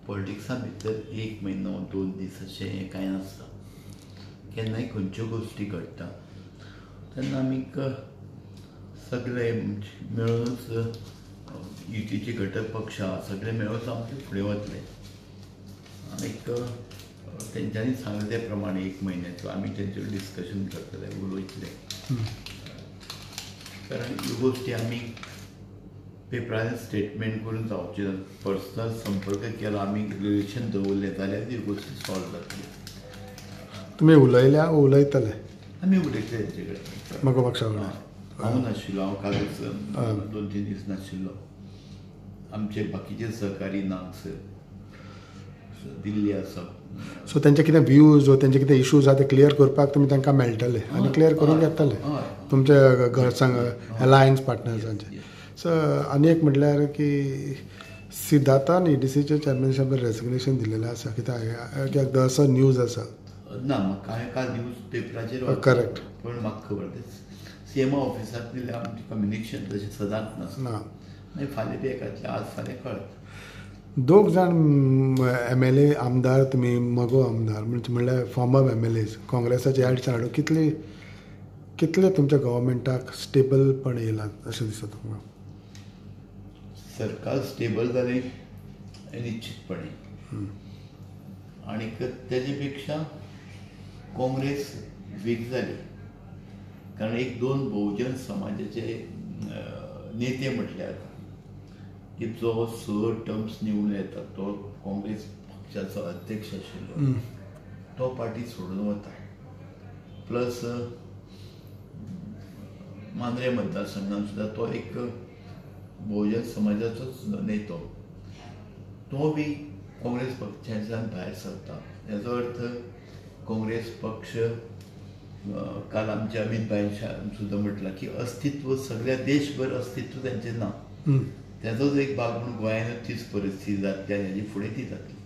पॉलिटिक्सा भितर 1 म्हयनो 2 दीस अशें हें कांय नासता. केन्नाय खंयच्यो गोश्टी घडटा तेन्ना आमीक सगळे मेळूनच युतीचे घटक पक्ष आहा सगळे मेळून आमचे फुडें वतले. आनीक तेंच्यांनी सांगले ते प्रमाणे 1 म्हयन्याचो आमी तेंचेर डिस्कशन करतले उलयतले. कारण ह्यो गोश्टी आमी पेपरांनी स्टेटमेंट करून जावचे ना. पर्सनल संपर्क केलो आमी रिलेशन दवरलें जाल्यार ह्यो गोश्टी सॉल्व जातल्यो. तुमी उलयतले आमी उलयतले तेंचे कडेन म्हाका पक्षा कडेन. हांव नाशिल्लो, हांव कालच 2-3 दीस नाशिल्लो. आमचे बाकीचे सहकारी नांगसर दिल्ली आसा. सो तेंचे कितें व्ह्यूज वा तेंचे कितें इश्यूज आहा ते क्लियर करपाक तुमी तांकां मेळटले आनी क्लियर करून घेतले तुमचे घरसांग अलायन्स पार्टनर्सांचे. सो आनी एक म्हटल्यार की सिद्धार्थान EDCचे चॅरमॅनशिपाक रेजिग्नेशन दिलेलें आसा कित्याक असो न्यूज आसा. ना म्हाका हांवें काल न्यूज पेपराचेर करेक्ट पण म्हाका खबर CM ऑफिसांत दिल्यार आमचें कम्युनिकेशन तशें सदांच नासता. मागीर फाल्यां बी एकाचें आज फाल्यां कळत. 2 जाण MLA आमदार तुमी मगो आमदार म्हणल्यार फॉर्मर MLAs काँग्रेसाचे हाडून कितले तुमच्या गव्हर्मेंटाक स्टेबलपण येयलां अशें दिसता तुमकां? सरकार स्टेबल जालें निश्चितपणे आनीक तेजे पेक्षा काँग्रेस वीक जाली. कारण 1-2 बहुजन समाजाचे नेते म्हटल्यार की जो 6 टर्म्स निवडून येता तो काँग्रेस पक्षाचो अध्यक्ष आशिल्लो तो पार्टी सोडून वता. प्लस मांद्रे मतदारसंघात सुद्दां तो एक बहुजन समाजाचोच नेतो तो बी काँग्रेस पक्षांतल्यान भायर सरता. हेजो अर्थ काँग्रेस पक्ष काल आमच्या अमित भाईन सुद्दां म्हटलां की अस्तित्व सगळ्या देशभर अस्तित्व तेंचें ना. तेजोच एक भाग म्हणून गोंयांत तीच परिस्थिती जातली आनी हेजे फुडें ती जातली.